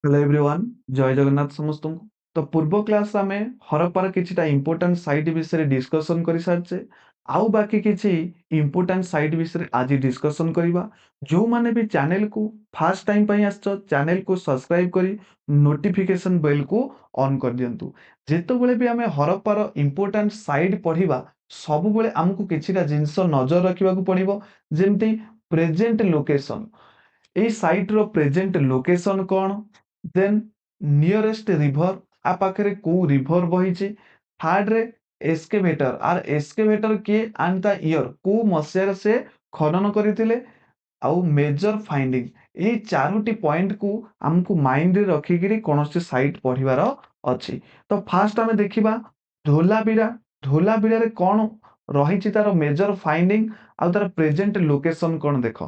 Hello everyone जय जगन्नाथ समस्त तो पूर्व क्लास आम हरप्पार किछिटा इंपोर्टेंट साइट विषय डिस्कशन कर सारी आउ बाकी किछि इंपोर्टेंट साइट विषय आज डिस्कशन करबा जो माने भी चैनल को फर्स्ट टाइम पई आछो चैनल को सब्सक्राइब करी नोटिफिकेशन बेल को ऑन कर दियंतु जेतो बेले भी आम हरप्पार इंपोर्टेंट साइट पढ़िबा सब बेले हमकु किछिटा जिंस नजर रखिबा को पड़िबो जेमति प्रेजेंट लोकेशन এই ସାଇଟ୍ର ପ୍ରେଜେଣ୍ଟ ଲୋକେସନ କ'ଣ ଦେନ୍ ନିୟରେଷ୍ଟ ରିଭର ଆ ପାଖରେ କୋଉ ରିଭର ବହିଛି ଥାର୍ଡରେ ଏସ୍କେଭେଟର ଆର ଏସ୍କେଭେଟର କିଏ ଆଣ୍ଡ ତା ଇୟର କୋଉ ମସିହାରେ ସେ ଖନନ କରିଥିଲେ ଆଉ ମେଜର ଫାଇଣ୍ଡିଂ ଏଇ ଚାରୋଟି ପଏଣ୍ଟକୁ ଆମକୁ ମାଇଣ୍ଡରେ ରଖିକିରି କୌଣସି ସାଇଟ୍ ପଢିବାର ଅଛି ତ ଫାର୍ଷ୍ଟ ଆମେ ଦେଖିବା ଧୋଲାବିରା ଧୋଲାବିରାରେ କ'ଣ ରହିଛି ତାର ମେଜର ଫାଇଣ୍ଡିଂ ଆଉ ତାର ପ୍ରେଜେଣ୍ଟ ଲୋକେସନ କ'ଣ ଦେଖ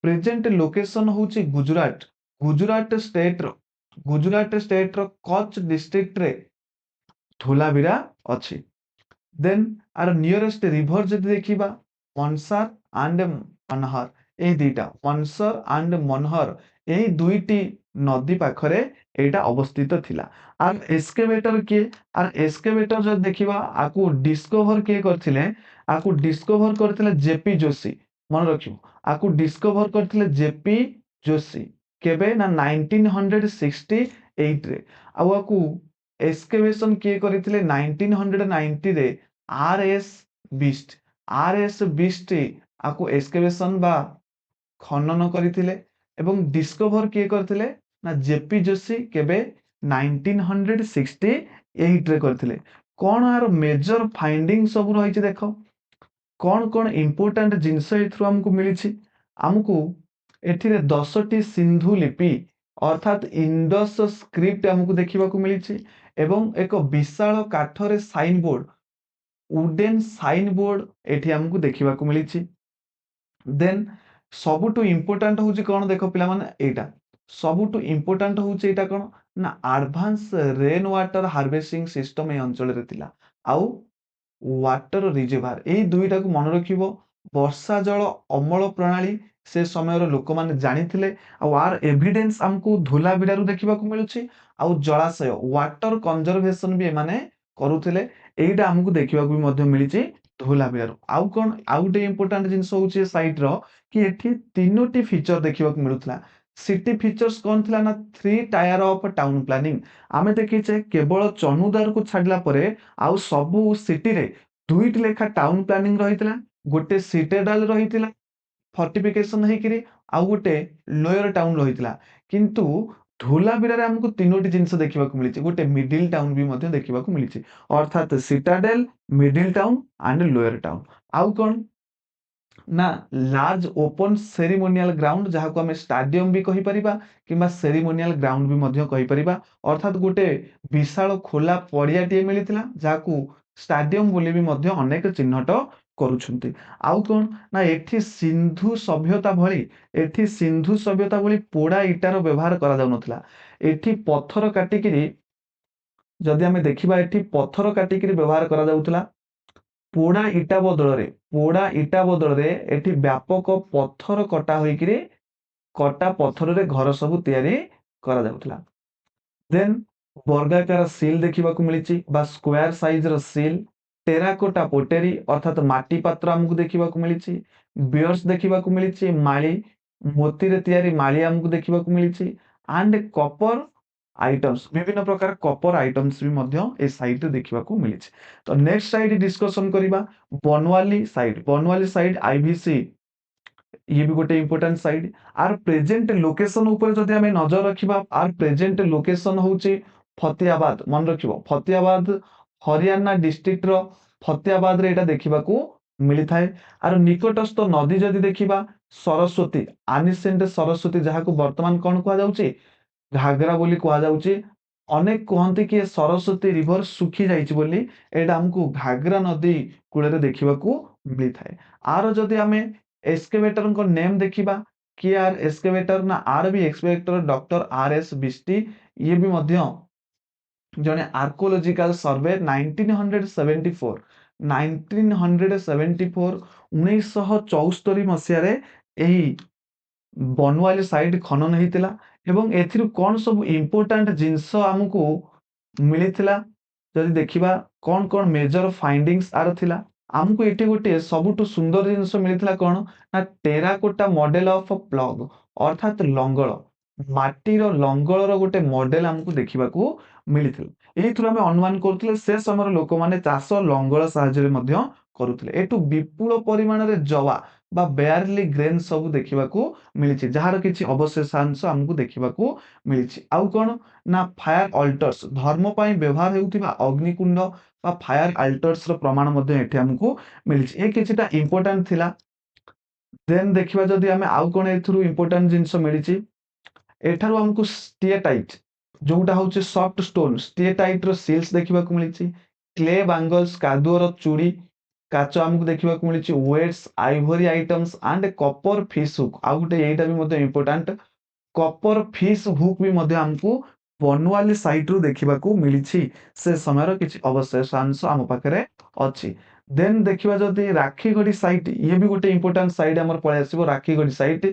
ପ୍ରେଜେଣ୍ଟ ଲୋକେସନ ହଉଛି ଗୁଜରାଟ ଗୁଜରାଟ ଷ୍ଟେଟର କଚ୍ଛ ଡିଷ୍ଟ୍ରିକ୍ଟରେ ଧୋଲାବିରା ଅଛି ଦେନ୍ ଆର ନିୟରେଷ୍ଟ ରିଭର ଯଦି ଦେଖିବା ମନସାର ଆଣ୍ଡ ମନହର এই দুইটা মনসর আন্ড মনহর এই দুইটি নদী পাখরে এইটা অবস্থিত থিলা আর এক্সকেভেটর কিଏ আর এক্সকেভেটর যদি দেখিবা আকু ডিসকভর কিଏ করଥିଲେ আকু ডিসকভর করଥିଲେ জেপি जोशी মনে রাখিব আকু ডিসকভর করଥିଲେ জেপি जोशी কেবে না 1968 রে ଆଉ আকু এক্সকেভেশন কিଏ କରିଥିଲେ 1990 ରେ आरएस बिस्ट आरएस बिस्ट আকু এক্সকেভেশন বা ଖନନ କରିଥିଲେ ଏବଂ ଡିସ୍କଭର କିଏ କରିଥିଲେ ନା ଜେପି ଯୋଶୀ କେବେ 1968 ରେ କରିଥିଲେ କ'ଣ ଆର ମେଜର ଫାଇଣ୍ଡିଂ ସବୁ ରହିଛି ଦେଖ କ'ଣ କ'ଣ ଇମ୍ପୋର୍ଟାଣ୍ଟ ଜିନିଷ ଏଥିରୁ ଆମକୁ ମିଳିଛି ଆମକୁ ଏଥିରେ 10ଟି ସିନ୍ଧୁ ଲିପି ଅର୍ଥାତ୍ ଇଣ୍ଡସ୍ ସ୍କ୍ରିପ୍ଟ ଆମକୁ ଦେଖିବାକୁ ମିଳିଛି ଏବଂ ଏକ ବିଶାଳ କାଠରେ sign board wooden sign board ଏଠି ଆମକୁ ଦେଖିବାକୁ ମିଳିଛି ଦେନ୍ ସବୁଠୁ ଇମ୍ପୋର୍ଟାଣ୍ଟ ହଉଛି କ'ଣ ଦେଖ ପିଲାମାନେ ଏଇଟା ସବୁଠୁ ଇମ୍ପୋର୍ଟାଣ୍ଟ ହଉଛି ଏଇଟା କ'ଣ ନା advance rain water harvesting system এই ଅଞ୍ଚଳରେ ଥିଲା ଆଉ ୱାଟର ରିଜର୍ଭାର ଏଇ ଦୁଇଟାକୁ ମନେ ରଖିବ ବର୍ଷା ଜଳ ଅମଳ ପ୍ରଣାଳୀ ସେ ସମୟର ଲୋକମାନେ ଜାଣିଥିଲେ ଆଉ ଆର ଏଭିଡେନ୍ସ ଆମକୁ ଧୋଲାବିରାରୁ ଦେଖିବାକୁ ମିଳୁଛି ଆଉ ଜଳାଶୟ ୱାଟର କନଜରଭେସନ ବି ଏମାନେ କରୁଥିଲେ ଏଇଟା ଆମକୁ ଦେଖିବାକୁ ବି ମଧ୍ୟ ମିଳିଛି ଧୋଲାବିରାରୁ ଆଉ କ'ଣ ଆଉ ଗୋଟେ ଇମ୍ପୋର୍ଟାଣ୍ଟ ଜିନିଷ ହଉଛି ସାଇଟ୍ ର कि एठी तीनोटी फीचर देखिबा मिलुथला सिटी फीचर्स कौन थिला ना 3 टायर ऑफ टाउन प्लानिंग आमे देखिचे केवल चनुदार को छाडला परे आउ सबु सिटी रे दुईटी लेखा टाउन प्लानिंग रहितला गोटे सिटेडल रहितला फोर्टिफिकेशन हेकिरी आउ गोटे लोयर टाउन रहितला किंतु धोलाबिरारे हमको तीनोटी जिंस देखिबा मिलिछि गोटे मिडिल टाउन भी मध्ये देखिबा मिलिछि अर्थात Citadel middle town and lower town आउ कोन ना लार्ज ओपन सेरिमोनियल ग्राउंड जहाँ को आम स्टाडियम भी कहि परिबा किंबा सेरिमोनियल ग्राउंड भी मध्य कहि परिबा अर्थात गोटे विशाल खोला पड़ियाटिए मिलिथिला जाकू स्टाडियम बोली भी मध्य अनेक चिन्हट करूछंती आउ कोन ना एठी सिंधु सभ्यता भली एठी सिंधु सभ्यता भली पोड़ा इटार व्यवहार करा जाउ नथला एठी पत्थर काटिकिरी जदि आमे देखिबा एठी पत्थर काटिकिरी व्यवहार करा जाउथला पोड़ा इटा बदल रे एठी व्यापक पत्थर कटा होइकिरी कटा पत्थर रे घर सब तैयारी करा जाउथला देन वर्गाकार सील देखिबा को मिलिछि बा स्क्वायर साइज रो सील टेराकोटा पोटेरी अर्थात माटी पात्र हमकु देखिबा को मिलिछि बियर्स देखिबा को मिलिछि माली मोती रे तैयारी माली हमकु देखिबा को मिलिछि एंड कॉपर आइटम्स विभिन्न प्रकार कॉपर आइटम्स भी मध्य ए साइट रे देखिबा को मिलिछि तो नेक्स्ट साइड डिस्कशन करिबा बनवाली साइड आईवीसी ये भी गोटे important site are present location ऊपर जदि हमें नजर रखिबा आर प्रेजेंट लोकेशन होची फतेहाबाद मन रखिबो फतेहाबाद हरियाणा डिस्ट्रिक्ट रो फतेहाबाद रे एटा देखिबा को मिली थाए आर निकटस्थ नदी जदि देखिबा सरस्वती आनिसेंट सरस्वती जहाँ को वर्तमान कौन कहा जाउची घाघरा बोली कहा जाउची अनेक कहते कि सरस्वती रिवर सुखी जाइछि बोली एटा हमको घाघरा नदी कूले रे देखिबा को मिली थाए आर जदि हमें एस्केवेटर को नेम देखिबा कि आर एस्केवेटर ना आर भी एक्सपेक्टर डॉक्टर आरएस बिस्टी ये भी मध्य जने आर्कोलॉजिकल सर्वे 1974 1974 1974 मसिया रे एही बनवाली साइड खनन हेतिला ଏବଂ ଏଥିରୁ କଣ ସବୁ ଇମ୍ପୋର୍ଟାଣ୍ଟ ଜିନିଷ ଆମକୁ ମିଳିଥିଲା ଯଦି ଦେଖିବା କଣ ମେଜର ଫାଇଣ୍ଡିଙ୍ଗସ୍ ଆର ଥିଲା। ଆମକୁ ଏଠି ଗୋଟେ ସବୁଠୁ ସୁନ୍ଦର ଜିନିଷ ମିଳିଥିଲା କଣ ନା ଟେରାକୋଟା ମଡେଲ ଅଫ ପ୍ଲଗ ଅର୍ଥାତ୍ ଲଙ୍ଗଳ, ମାଟିର ଲଙ୍ଗଳର ଗୋଟେ ମଡେଲ ଆମକୁ ଦେଖିବାକୁ ମିଳିଥିଲା। ଏଇଥିରୁ ଆମେ ଅନୁମାନ କରୁଥିଲେ ସେ ସମୟର ଲୋକମାନେ ଚାଷ ଲଙ୍ଗଳ ସାହାଯ୍ୟରେ ମଧ୍ୟ କରୁଥିଲେ। ଏଠୁ ବିପୁଳ ପରିମାଣରେ ଜବା ବା ବେୟାରଲି ଗ୍ରେନ୍ ସବୁ ଦେଖିବାକୁ ମିଳିଛି, ଯାହାର କିଛି ଅବଶେଷାଂଶ ଆମକୁ ଦେଖିବାକୁ ମିଳିଛି। ଆଉ କଣ ନା ଫାୟାର ଅଲ୍ଟର୍ସ, ଧର୍ମ ପାଇଁ ବ୍ୟବହାର ହେଉଥିବା ଅଗ୍ନିକୁଣ୍ଡ ବା ଫାୟାର ଆଲ୍ଟର୍ସର ପ୍ରମାଣ ମଧ୍ୟ ଏଠି ଆମକୁ ମିଳିଛି। ଏ କିଛିଟା ଇମ୍ପୋର୍ଟାଣ୍ଟ ଥିଲା। ଦେନ୍ ଦେଖିବା ଯଦି ଆମେ ଆଉ କଣ ଏଥିରୁ ଇମ୍ପୋର୍ଟାଣ୍ଟ ଜିନିଷ ମିଳିଛି, ଏଠାରୁ ଆମକୁ ଷ୍ଟିଏଟାଇଟ୍ ଯୋଉଟା ହଉଛି ସଫ୍ଟ ଷ୍ଟୋନ, ଷ୍ଟିଏଟାଇଟ ର ସିଲ୍ସ ଦେଖିବାକୁ ମିଳିଛି। କ୍ଲେ ବାଙ୍ଗଲ୍ସ, କାଦୁଅର ଚୁଡ଼ି କାଚ ଆମକୁ ଦେଖିବାକୁ ମିଳିଛି। Weights, ivory items and copper fish hook. ଆଉ ଗୋଟେ ଏଇଟା ବି ମଧ୍ୟ ଇମ୍ପୋର୍ଟାଣ୍ଟ, କପର ଫିସ୍ ହୁକ୍ ବି ମଧ୍ୟ ଆମକୁ ବନୱାଲି ସାଇଟରୁ ଦେଖିବାକୁ ମିଳିଛି। ସେ ସମୟର କିଛି ଅବଶେଷାଂଶ ଆମ ପାଖରେ ଅଛି। ଦେନ୍ ଦେଖିବା ଯଦି ରାକ୍ଷୀଗଡ଼ି ସାଇଟ୍, ଇଏ ବି ଗୋଟେ ଇମ୍ପୋର୍ଟାଣ୍ଟ ସାଇଟ୍ ଆମର ପଳେଇ ଆସିବ। ରାକ୍ଷୀଗଡ଼ି ସାଇଟ୍,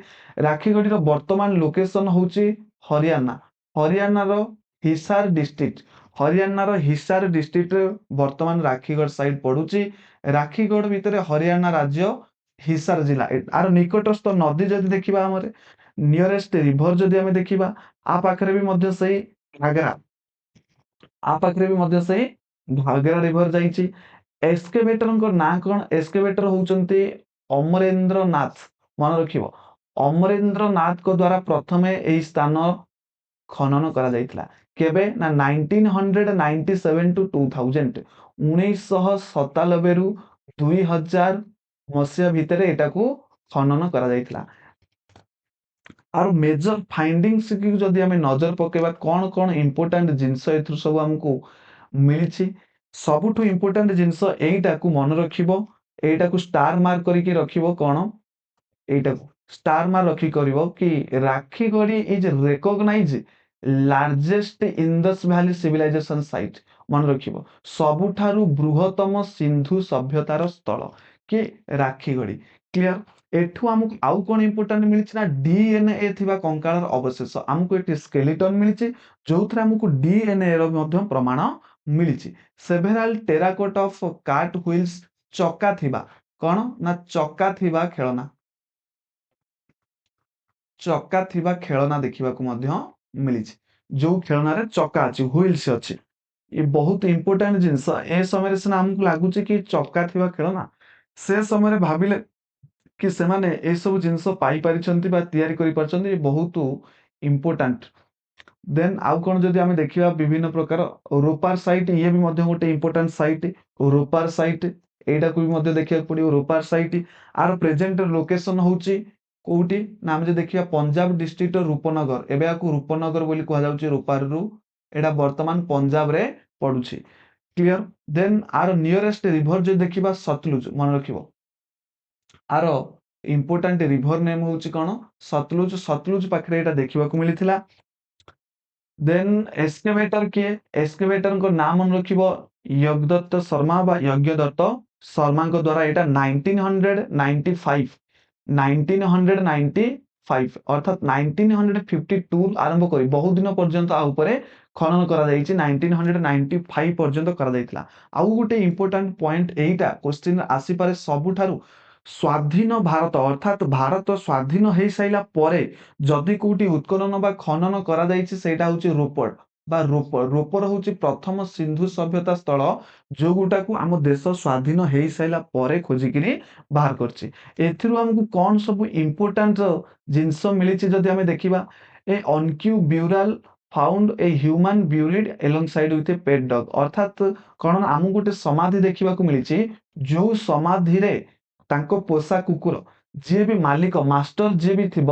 ରାକ୍ଷୀଗଡ଼ିର ବର୍ତ୍ତମାନ ଲୋକେସନ ହଉଛି ହରିୟାଣା, ହରିୟାଣାର ହିସାର ଡିଷ୍ଟ୍ରିକ୍ଟ, ହରିୟାଣାର ହିସାର ଡିଷ୍ଟ୍ରିକ୍ଟରେ ବର୍ତ୍ତମାନ ରାକ୍ଷୀଗଡ଼ ସାଇଟ୍ ପଡୁଛି। ରାକ୍ଷୀଗଡ଼ ଭିତରେ ହରିୟାଣା ରାଜ୍ୟ, ହିସାର ଜିଲ୍ଲା। ଆର ନିକଟସ୍ଥ ନଦୀ ଯଦି ଦେଖିବା ଆମର ନିୟରେଷ୍ଟ ରିଭର ଯଦି ଆମେ ଦେଖିବା, ଆ ପାଖରେ ବି ମଧ୍ୟ ସେଇ ଘାଗରା, ଆ ପାଖରେ ବି ମଧ୍ୟ ସେଇ ଘାଗରା ରିଭର ଯାଇଛି। ଏକ୍ସକେଭେଟରଙ୍କ ନାଁ କଣ? ଏକ୍ସକେଭେଟର ହଉଛନ୍ତି ଅମରେନ୍ଦ୍ର ନାଥ, ମନେ ରଖିବ। ଅମରେନ୍ଦ୍ର ନାଥଙ୍କ ଦ୍ଵାରା ପ୍ରଥମେ ଏହି ସ୍ଥାନ ଖନନ କରାଯାଇଥିଲା। କେବେ ନା 1997 ଟୁ 2000, 1997 ରୁ 2000 ମସିହା ଭିତରେ ଏଟାକୁ ଖନନ କରାଯାଇଥିଲା। ଆର ମେଜର ଫାଇଣ୍ଡିଙ୍ଗସ୍ କି ଯଦି ଆମେ ନଜର ପକେଇବା କଣ ଇମ୍ପୋର୍ଟାଣ୍ଟ ଜିନିଷ ଏଥିରୁ ସବୁ ଆମକୁ ମିଳିଛି। ସବୁଠୁ ଇମ୍ପୋର୍ଟାଣ୍ଟ ଜିନିଷ ଏଇଟାକୁ ମନେ ରଖିବ, ଏଇଟାକୁ ଷ୍ଟାର ମାର୍କ କରିକି ରଖିବ। କଣ ଏଇଟାକୁ ଷ୍ଟାର ମାର୍କ ରଖି କରିବ କି ରାକ୍ଷୀଗଡ଼ି is recognise largest Indus valley civilisation site. ମନେ ରଖିବ ସବୁଠାରୁ ବୃହତ୍ତମ ସିନ୍ଧୁ ସଭ୍ୟତାର ସ୍ଥଳ କି ରାକ୍ଷୀଗଡ଼ି। କ୍ଲିୟର। ଏଠୁ ଆମକୁ ଆଉ କଣ ଇମ୍ପୋର୍ଟାଣ୍ଟ ମିଳିଛି ନା ଡିଏନଏ ଥିବା କଙ୍କାଳର ଅବଶେଷ। ଆମକୁ ଏଠି ସ୍କେଲିଟନ ମିଳିଛି, ଯୋଉଥିରେ ଆମକୁ ଡିଏନଏ ର ମଧ୍ୟ ପ୍ରମାଣ ମିଳିଛି। ସେଭେରାଲ ଟେରାକୋଟ ଅଫ କାର୍ଟ ହୁଇଲ୍ସ, ଚକା ଥିବା କଣ ନା ଚକା ଥିବା ଖେଳନା, ଚକା ଥିବା ଖେଳନା ଦେଖିବାକୁ ମଧ୍ୟ ମିଳିଛି। ଯୋଉ ଖେଳନାରେ ଚକା ଅଛି, ହୁଇଲ୍ସ ଅଛି। ଏ ବହୁତ ଇମ୍ପୋର୍ଟାଣ୍ଟ ଜିନିଷ। ଏ ସମୟରେ ସିନା ଆମକୁ ଲାଗୁଛି କି ଚକା ଥିବା ଖେଳନା, ସେ ସମୟରେ ଭାବିଲେ କି ସେମାନେ ଏସବୁ ଜିନିଷ ପାଇପାରିଛନ୍ତି ବା ତିଆରି କରିପାରିଛନ୍ତି, ବହୁତ ଇମ୍ପୋର୍ଟାଣ୍ଟ। ଦେନ୍ ଆଉ କଣ ଯଦି ଆମେ ଦେଖିବା ବିଭିନ୍ନ ପ୍ରକାର ରୋପାର ସାଇଟ୍, ଇଏ ବି ମଧ୍ୟ ଗୋଟେ ଇମ୍ପୋର୍ଟାଣ୍ଟ ସାଇଟ୍। ରୋପାର ସାଇଟ୍ ଏଇଟାକୁ ବି ମଧ୍ୟ ଦେଖିବାକୁ ପଡିବ। ରୋପାର ସାଇଟ୍ ଆର ପ୍ରେଜେଣ୍ଟ ଲୋକେସନ ହଉଛି କୋଉଠି ନା ଆମେ ଯଦି ଦେଖିବା ପଞ୍ଜାବ ଡିଷ୍ଟ୍ରିକ୍ଟର ରୂପନଗର, ଏବେ ଆକୁ ରୂପନଗର ବୋଲି କୁହାଯାଉଛି ରୂପାରରୁ। ଏଇଟା ବର୍ତ୍ତମାନ ପଞ୍ଜାବରେ ପଡୁଛି। କ୍ଲିୟର। ଦେନ୍ ଆର ନିୟରେଷ୍ଟ ରିଭର ଯଦି ଦେଖିବା ସତଲୁଜ, ମନେ ରଖିବ ଆର ଇମ୍ପୋର୍ଟାଣ୍ଟ ରିଭର ନେମ୍ ହଉଛି କଣ ସତଲୁଜ। ସତଲୁଜ ପାଖରେ ଏଇଟା ଦେଖିବାକୁ ମିଳିଥିଲା। ଦେନ୍ ଏକ୍ସକେଭେଟର କିଏ? ଏକ୍ସକେଭେଟରଙ୍କ ନାଁ ମନେ ରଖିବ ୟଜ୍ଞଦତ୍ତ ଶର୍ମା ବା ଯଜ୍ଞଦତ୍ତ ଶର୍ମାଙ୍କ ଦ୍ଵାରା ଏଇଟା 1995, 1995 ଅର୍ଥାତ୍ 1952 ଆରମ୍ଭ କରି ବହୁତ ଦିନ ପର୍ଯ୍ୟନ୍ତ ଆ ଉପରେ ଖନନ କରାଯାଇଛି। 1995 ପର୍ଯ୍ୟନ୍ତ କରାଯାଇଥିଲା। ଆଉ ଗୋଟେ ଇମ୍ପୋର୍ଟାଣ୍ଟ ପଏଣ୍ଟ ଏଇଟା କ୍ୱେଶ୍ଚିନ୍ ଆସିପାରେ, ସବୁଠାରୁ ସ୍ୱାଧୀନ ଭାରତ ଅର୍ଥାତ୍ ଭାରତ ସ୍ୱାଧୀନ ହେଇସାରିଲା ପରେ ଯଦି କୋଉଠି ଉତ୍ଖନନ ବା ଖନନ କରାଯାଇଛି ସେଇଟା ହଉଛି ରୋପଡ଼ ବା ରୋପର। ରୋପର ହଉଛି ପ୍ରଥମ ସିନ୍ଧୁ ସଭ୍ୟତା ସ୍ଥଳ, ଯୋଉଟାକୁ ଆମ ଦେଶ ସ୍ୱାଧୀନ ହେଇସାରିଲା ପରେ ଖୋଜିକିରି ବାହାର କରିଛି। ଏଥିରୁ ଆମକୁ କଣ ସବୁ ଇମ୍ପୋର୍ଟାଣ୍ଟ ଜିନିଷ ମିଳିଛି ଯଦି ଆମେ ଦେଖିବା, a unique burial found a human buried along side with a pet dog. ଅର୍ଥାତ୍ କଣ ନା ଆମକୁ ଗୋଟେ ସମାଧି ଦେଖିବାକୁ ମିଳିଛି, ଯୋଉ ସମାଧିରେ ତାଙ୍କ ପୋଷା କୁକୁର, ଯିଏ ବି ମାଲିକ ମାଷ୍ଟର ଯିଏ ବି ଥିବ,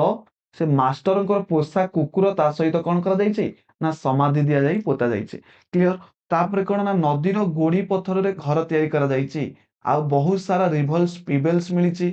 ସେ ମାଷ୍ଟରଙ୍କର ପୋଷା କୁକୁର ତା ସହିତ କଣ କରାଯାଇଛି ନା ସମାଧି ଦିଆଯାଇ ପୋତା ଯାଇଛି। କ୍ଲିୟର। ତାପରେ କଣ ନା ନଦୀର ଗୋଡି ପଥରରେ ଘର ତିଆରି କରାଯାଇଛି। ଆଉ ବହୁତ ସାରା ରିଭଲ୍ସ ପିବେଲ୍ସ ମିଳିଛି,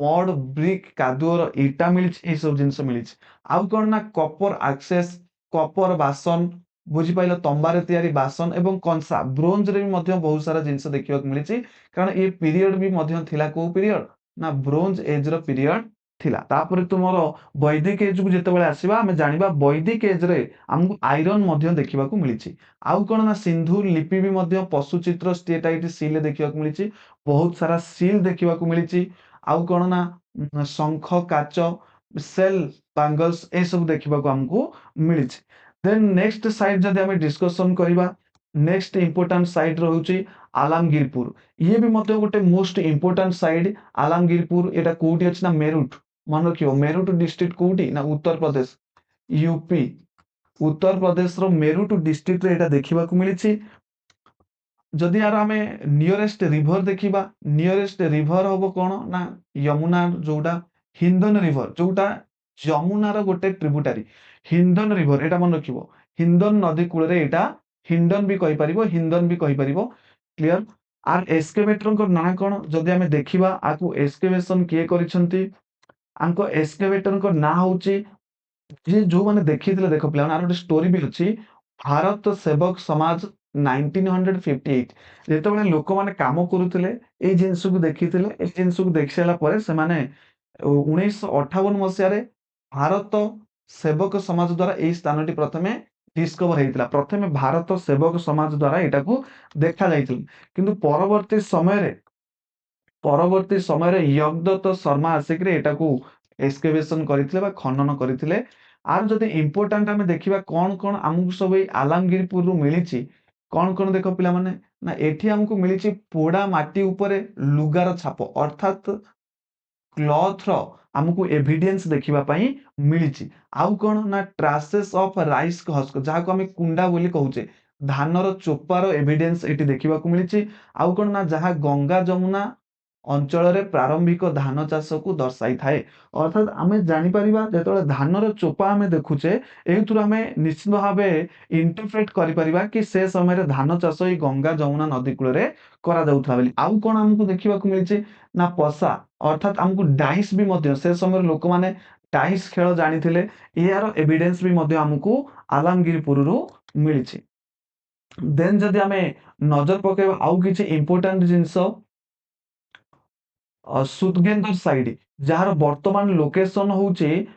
ମଡ ବ୍ରିକ୍ କାଦୁଅର ଇଟା ମିଳିଛି, ଏଇ ସବୁ ଜିନିଷ ମିଳିଛି। ଆଉ କଣ ନା କପର ଆକ୍ସେସ, କପର ବାସନ, ବୁଝିପାରିଲ, ତମ୍ବାରେ ତିଆରି ବାସନ ଏବଂ କଂସା, ବ୍ରୋଞ୍ଜରେ ବି ମଧ୍ୟ ବହୁତ ସାରା ଜିନିଷ ଦେଖିବାକୁ ମିଳିଛି। କାରଣ ଏ ପିରିୟଡ ବି ମଧ୍ୟ ଥିଲା କୋଉ ପିରିୟଡ ନା ବ୍ରୋଞ୍ଜ ଏଜ ର ପିରିୟଡ थिला तापर तुमरो वैदिक एज को जेतेबेले आसीबा हमें जानिबा वैदिक एज रे हमकु आयरन मध्य देखिबा को मिलिछि आउ कोन ना सिंधु लिपि भी मध्य पशु चित्र स्टेटाइट सील देखिबा को मिलिछि बहुत सारा सील देखिबा को मिलिछि आउ कोन ना शंख काच सेल बैंगल्स ए सब देखिबा को हमकु मिलिछि देन नेक्स्ट साइड जदि हमें डिस्कशन करिबा नेक्स्ट इंपोर्टेंट साइड रहउछि आलमगीरपुर ये भी मते गोटे मोस्ट इंपोर्टेंट साइड आलमगीरपुर एटा कोठी अछि ना मेरुट मन रखियो मेरुट डिस्ट्रिक्ट कोठी ना उत्तर प्रदेश यूपी उत्तर प्रदेश रो मेरुट डिस्ट्रिक्ट रे एटा देखिबा को मिलिछि जदि यार हमें नियरेस्ट रिवर देखिबा नियरेस्ट रिवर होबो कोन ना यमुना जोटा हिंदन रिवर जोटा यमुना रो गोटे ट्रिब्यूटरी हिंदन रिवर एटा मन रखिबो हिंदन नदी कूल रे एटा हिंदन भी कहि परिबो हिंदन भी कहि परिबो क्लियर आर एस्केवेटर को ना कोन जदि हमें देखिबा आकु एस्केवेशन के करिसंती आंको एस्केवेटर को ना होची जे जो माने देखिथिले देखो प्लान आर गोटे स्टोरी भी अछि भारत सेवक समाज 1958 जेतेबेले लोक माने काम करूथिले ए जिंस को देखिथिले ए जिंस को देखिसाला परे से माने 1958 मसिया रे भारत सेवक समाज द्वारा ए स्थानटी प्रथमे डिस्कवर हेतिला प्रथमे भारत सेवक समाज द्वारा एटा को देखा जाइथिला किंतु परवर्ती समय रे यज्ञदत्त शर्मा आसिकरे एटा को एक्सकेवेशन करिथिले बा खनन करिथिले आर जदि इंपोर्टेंट हमें देखिबा कोन कोन हमकु सब ए आलमगीरपुर रु मिलिछि कोन देखो पिला माने ना एठी हमकु मिलिछि पोड़ा माटी ऊपरे लुगार छाप अर्थात क्लॉथ रो हमकु एविडेंस देखिबा पई मिलिछि आउ कोन ना ट्रासेस ऑफ राइस हस्क जहा को हमें कुंडा बोली कहूचे धानर चोपार एविडेंस एठी देखिबा को मिलिछि आउ कोन ना जहा गंगा जमुना अंचल रे प्रारंभिक धान चाष को दर्शाई थाए अर्थात आमे जानि परिबा जेतले धानर चोपा आमे देखुचे एथुर आमे निश्चित भाबे इंटरप्रेट करि परिबा कि से समय रे धान चाष ई गंगा जमुना नदी कूल रे करा जाउथला बेली आउ कोन हमकु देखिबा को मिलिछि ना पसा अर्थात हमकु डाइस भी मध्य से समय लोक माने डाइस खेल जानिथिले यार एविडेंस भी मध्य हमकु आलमगीरपुर रु मिलिछि देन जदि आमे नजर पकेबा आउ किछि इंपोर्टेंट जिंस सुदगेंदर साइड जार वर्तमान लोकेशन होचे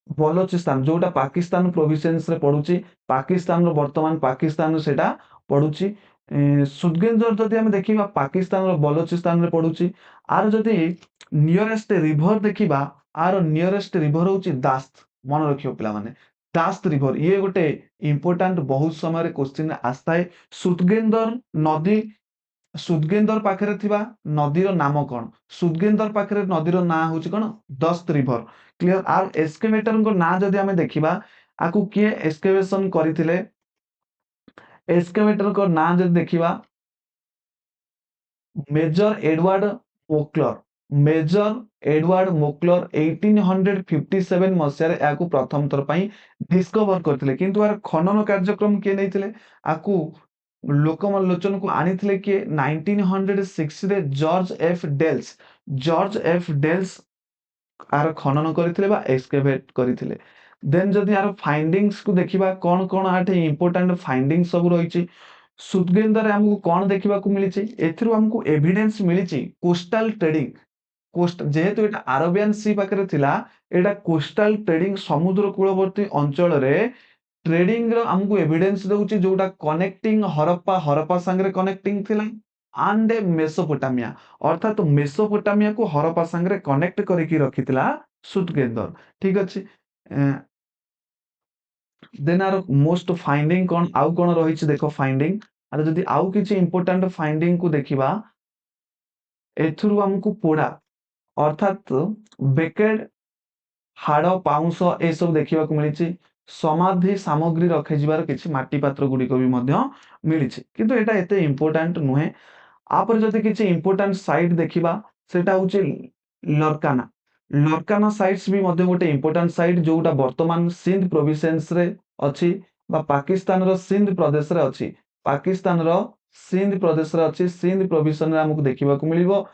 बलोचिस्तान जोटा पाकिस्तान प्रोविंस रे पडुची पाकिस्तान रो वर्तमान पाकिस्तान सेटा पडुची सुदगेंदर जदि हम देखिबा पाकिस्तान रो बलोचिस्तान रे पडुची आर जदि नियरेस्ट रिवर देखिबा आर नियरेस्ट रिवर होची दास्त मन रखियो पिला माने दास्त रिवर ये गोटे इंपोर्टेंट बहुत समय रे क्वेश्चन आस्ताए सुदगेंदर पाखरे थिबा नदीर नाम कोन सुदगेंदर पाखरे नदीर ना होची कोन दस्त रिवर क्लियर आर एक्सकेवेटर को ना जदि हमें देखिबा आकु किए एक्सकेवेशन करिथिले एक्सकेवेटर को ना जदि देखिबा मेजर एडवर्ड मोक्लर 1857 मसिया रे याकु प्रथम थर पई डिस्कवर करथिले किंतु यार खनन कार्यक्रम के नैथिले आकु लोकमलोचन को आनिथिले कि 1906 रे जॉर्ज एफ डेल्स आर खनन करथिले बा एक्सकेवेट करथिले देन जदि यार फाइंडिंग्स को देखिबा कोन कोन आठे इंपोर्टेंट फाइंडिंग सब रहिछि सुदगेंदर हमकु कोन देखिबा को मिलिछि एथिरु हमकु एविडेंस मिलिछि कोस्टल ट्रेडिंग कोस्ट जेहेतु एटा अरेबियन सी पाखरे थिला एटा कोस्टल ट्रेडिंग समुद्र कूलवर्ती अंचल रे ट्रेडिंग रो हमकु एविडेंस दउछि जोटा कनेक्टिंग हरप्पा संगे कनेक्टिंग थिला एंड मेसोपोटामिया अर्थात मेसोपोटामिया को हरप्पा संगे कनेक्ट करिकि रखिथिला सुदगेंदर ठीक अछि देन आर मोस्ट फाइंडिंग कोन आउ कोन रहिछि देखो फाइंडिंग आर जदि आउ किछि इंपोर्टेंट फाइंडिंग को देखिबा एथुरु हमकु पोड़ा अर्थात बेकेड हाड़ पाउंस ए सब देखिबा को मिलिछि समाधि सामग्री रखे जिबार किछि माटी पात्र गुडी को भी मध्य मिलिछि किंतु एटा एते इंपोर्टेंट नुहे आपर जदि किछि इंपोर्टेंट साइट देखिबा सेटा होछि लरकाना साइट्स भी मध्य गोटे इंपोर्टेंट साइट जोटा वर्तमान सिंध प्रोविंस रे अछि बा पाकिस्तान रो सिंध प्रदेश रे अछि पाकिस्तान रो सिंध प्रदेश रे अछि सिंध प्रोविंसन रे हमकु देखिबा को मिलिबो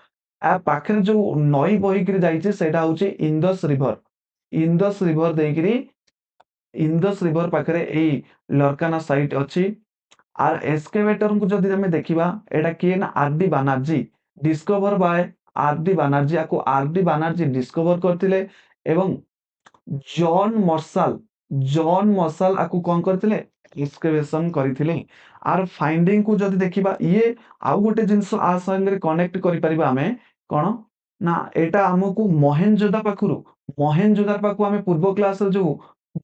आ पाखरे जो नई बहिकरी जाइछे सेटा होछि इंदस रिवर देकिरी इंदस रिवर पाखरे एई लरकाना साइट अछि आर एक्सकेवेटर को जदि हमें देखिबा एटा के ना RD Banerjee discover by RD. Banerjee याको आर.डी. बानर्जी डिस्कवर करथिले एवं जॉन मर्शल आकु कौन करथिले एक्सकवेशन करथिले। आर फाइंडिंग को जदि देखिबा ये आउ गोटे जिंस आ संगे कनेक्ट करि परिबा हमें कोन ना एटा हमकु मोहेनजोदार पाखु हमें पूर्व क्लास रे जो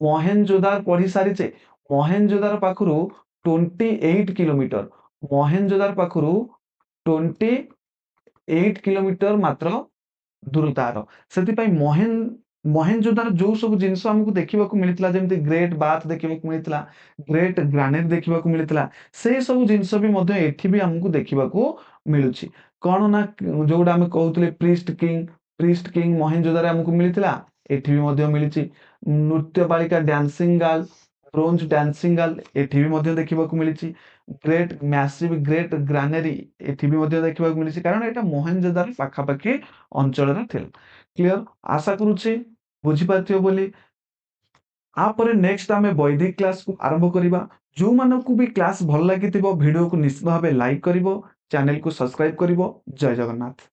मोहेनजोदार पढ़ी सारिचे मोहेनजोदार पाखुरु 28 किलोमीटर मोहेनजोदार पाखुरु 28 किलोमीटर मात्र दूरतार से मोहेनजोदार जो सब जिनस हमको देखा मिलता जमी ग्रेट बाथ देखा मिलता ग्रेट ग्रानाइट देखा मिलता से सब जिनस भी एठी भी हमको देखा मिलूँ कौन ना जोड़ा आम कहते प्रीस्ट किंग मोहेनजोदार हमको मिलता एठी भी मिली नृत्य बालिका dancing girl bronze dancing girl एठी भी देखा मिली ग्रेट मैसिव ग्रेट ग्रानेरी एठी भी देखा मिली कारण यहाँ मोहेनजोदार पाखापाखि अंचल क्लियर आशा करुच्चे बुझीपार बोली आपर नेक्स्ट आम वैदिक क्लास को आरंभ करवा जो मानक भी क्लास भल लगी वीडियो को निश्चित भाव लाइक कर चैनल को सब्सक्राइब कर जय जगन्नाथ।